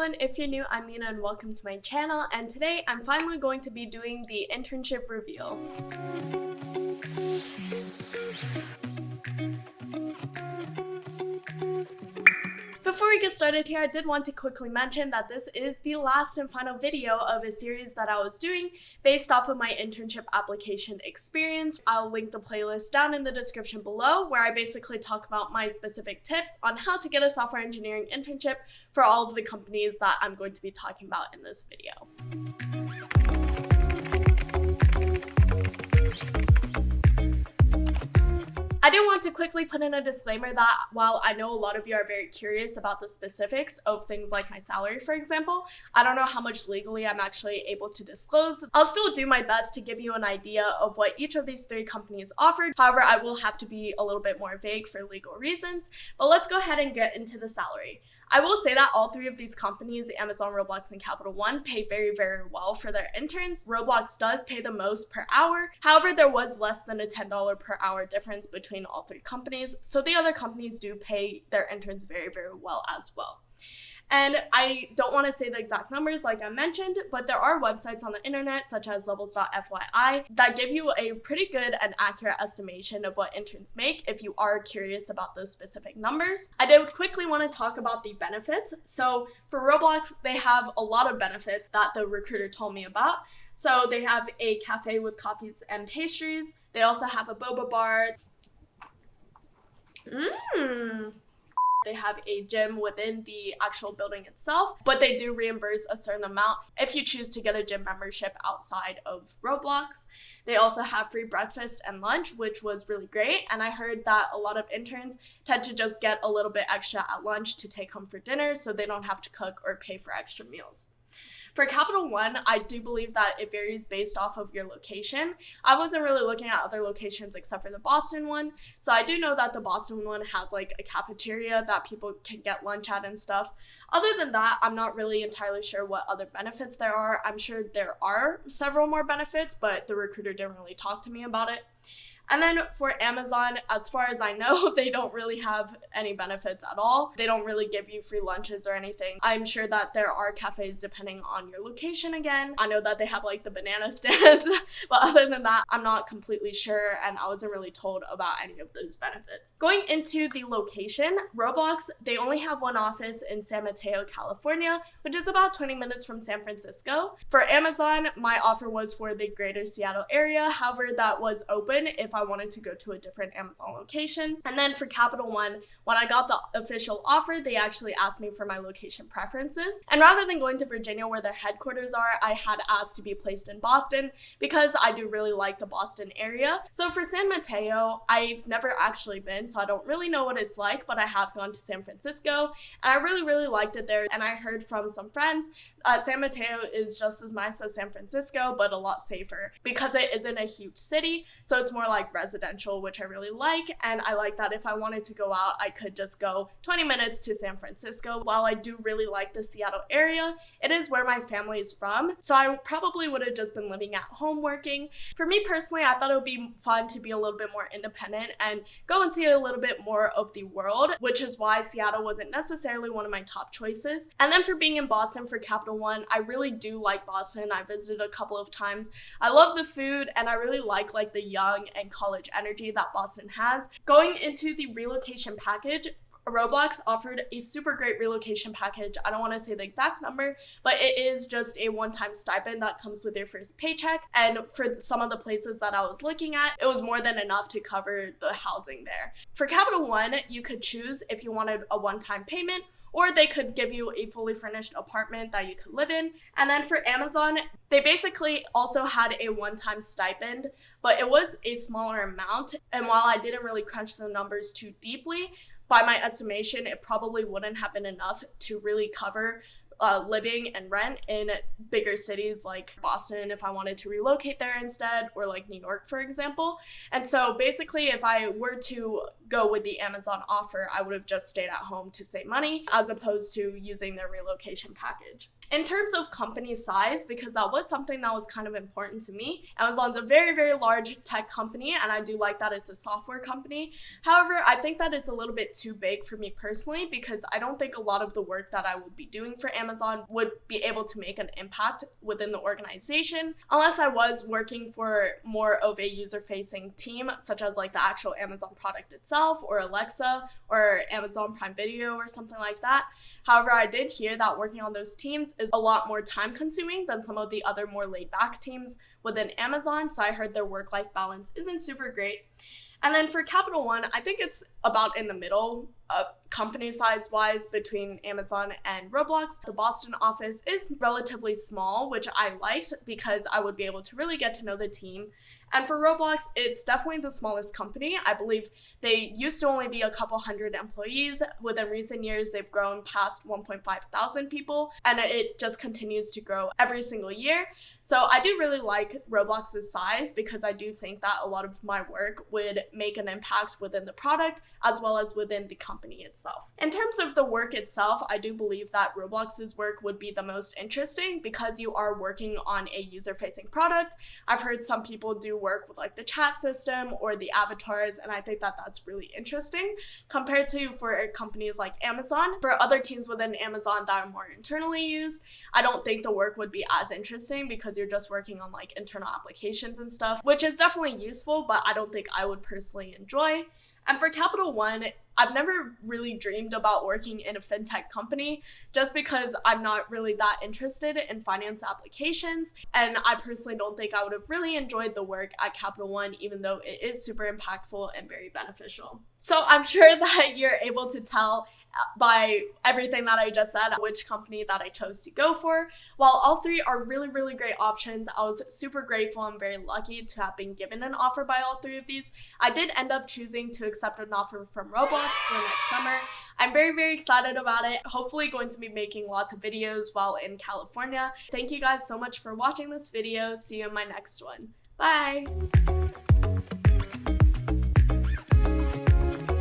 everyone, if you're new, I'm Mina and welcome to my channel, and today I'm finally going to be doing the internship reveal. Before we get started here, I did want to quickly mention that this is the last and final video of a series that I was doing based off of my internship application experience. I'll link the playlist down in the description below, where I basically talk about my specific tips on how to get a software engineering internship for all of the companies that I'm going to be talking about in this video. I do want to quickly put in a disclaimer that while I know a lot of you are very curious about the specifics of things like my salary, for example, I don't know how much legally I'm actually able to disclose. I'll still do my best to give you an idea of what each of these three companies offered. However, I will have to be a little bit more vague for legal reasons, but let's go ahead and get into the salary. I will say that all three of these companies, Amazon, Roblox, and Capital One, pay very, very well for their interns. Roblox does pay the most per hour. However, there was less than a $10 per hour difference between all three companies, so the other companies do pay their interns very, very well as well. And I don't want to say the exact numbers like I mentioned, but there are websites on the internet such as levels.fyi that give you a pretty good and accurate estimation of what interns make if you are curious about those specific numbers. I did quickly want to talk about the benefits. So for Roblox, they have a lot of benefits that the recruiter told me about. So they have a cafe with coffees and pastries. They also have a boba bar. They have a gym within the actual building itself, but they do reimburse a certain amount if you choose to get a gym membership outside of Roblox. They also have free breakfast and lunch, which was really great, and I heard that a lot of interns tend to just get a little bit extra at lunch to take home for dinner so they don't have to cook or pay for extra meals. For Capital One, I do believe that it varies based off of your location. I wasn't really looking at other locations except for the Boston one, so I do know that the Boston one has like a cafeteria that people can get lunch at and stuff. Other than that, I'm not really entirely sure what other benefits there are. I'm sure there are several more benefits, but the recruiter didn't really talk to me about it. And then for Amazon, as far as I know, they don't really have any benefits at all. They don't really give you free lunches or anything. I'm sure that there are cafes depending on your location again. I know that they have like the banana stand, but other than that, I'm not completely sure and I wasn't really told about any of those benefits. Going into the location, Roblox, they only have one office in San Mateo, California, which is about 20 minutes from San Francisco. For Amazon, my offer was for the greater Seattle area. However, that was open if I wanted to go to a different Amazon location. And then for Capital One, when I got the official offer, they actually asked me for my location preferences. And rather than going to Virginia where their headquarters are, I had asked to be placed in Boston because I do really like the Boston area. So for San Mateo, I've never actually been, so I don't really know what it's like, but I have gone to San Francisco and I really, really liked it there. And I heard from some friends San Mateo is just as nice as San Francisco, but a lot safer because it isn't a huge city. So it's more like residential, which I really like. And I like that if I wanted to go out, I could just go 20 minutes to San Francisco. While I do really like the Seattle area, it is where my family is from. So I probably would have just been living at home working. For me personally, I thought it would be fun to be a little bit more independent and go and see a little bit more of the world, which is why Seattle wasn't necessarily one of my top choices. And then for being in Boston for Capital One, I really do like Boston. I visited a couple of times. I love the food and I really like the young and college energy that Boston has. Going into the relocation package, Roblox offered a super great relocation package. I don't want to say the exact number, but it is just a one-time stipend that comes with your first paycheck. And for some of the places that I was looking at, it was more than enough to cover the housing there. For Capital One, you could choose if you wanted a one-time payment, or they could give you a fully furnished apartment that you could live in. And then for Amazon, they basically also had a one-time stipend, but it was a smaller amount. And while I didn't really crunch the numbers too deeply, by my estimation, it probably wouldn't have been enough to really cover living and rent in bigger cities like Boston if I wanted to relocate there instead, or like New York, for example. And so basically, if I were to go with the Amazon offer, I would have just stayed at home to save money as opposed to using their relocation package. In terms of company size, because that was something that was kind of important to me, Amazon's a very, very large tech company, and I do like that it's a software company. However, I think that it's a little bit too big for me personally, because I don't think a lot of the work that I would be doing for Amazon would be able to make an impact within the organization, unless I was working for more of a user-facing team, such as like the actual Amazon product itself, or Alexa, or Amazon Prime Video, or something like that. However, I did hear that working on those teams is a lot more time consuming than some of the other more laid back teams within Amazon, so I heard their work-life balance isn't super great. And then for Capital One, I think it's about in the middle, company size wise, between Amazon and Roblox. The Boston office is relatively small, which I liked because I would be able to really get to know the team. And for Roblox, it's definitely the smallest company. I believe they used to only be a couple hundred employees. Within recent years, they've grown past 1.5 thousand people, and it just continues to grow every single year. So I do really like Roblox's size because I do think that a lot of my work would make an impact within the product as well as within the company itself. In terms of the work itself, I do believe that Roblox's work would be the most interesting because you are working on a user-facing product. I've heard some people do work with like the chat system or the avatars, and I think that that's really interesting compared to for companies like Amazon. For other teams within Amazon that are more internally used, I don't think the work would be as interesting because you're just working on like internal applications and stuff, which is definitely useful, but I don't think I would personally enjoy. And for Capital One, I've never really dreamed about working in a fintech company just because I'm not really that interested in finance applications, and I personally don't think I would have really enjoyed the work at Capital One, even though it is super impactful and very beneficial. So I'm sure that you're able to tell by everything that I just said which company that I chose to go for. While all three are really, really great options, I was super grateful and very lucky to have been given an offer by all three of these. I did end up choosing to accept an offer from Roblox for next summer. I'm very, very excited about it. Hopefully going to be making lots of videos while in California. Thank you guys so much for watching this video. See you in my next one. Bye!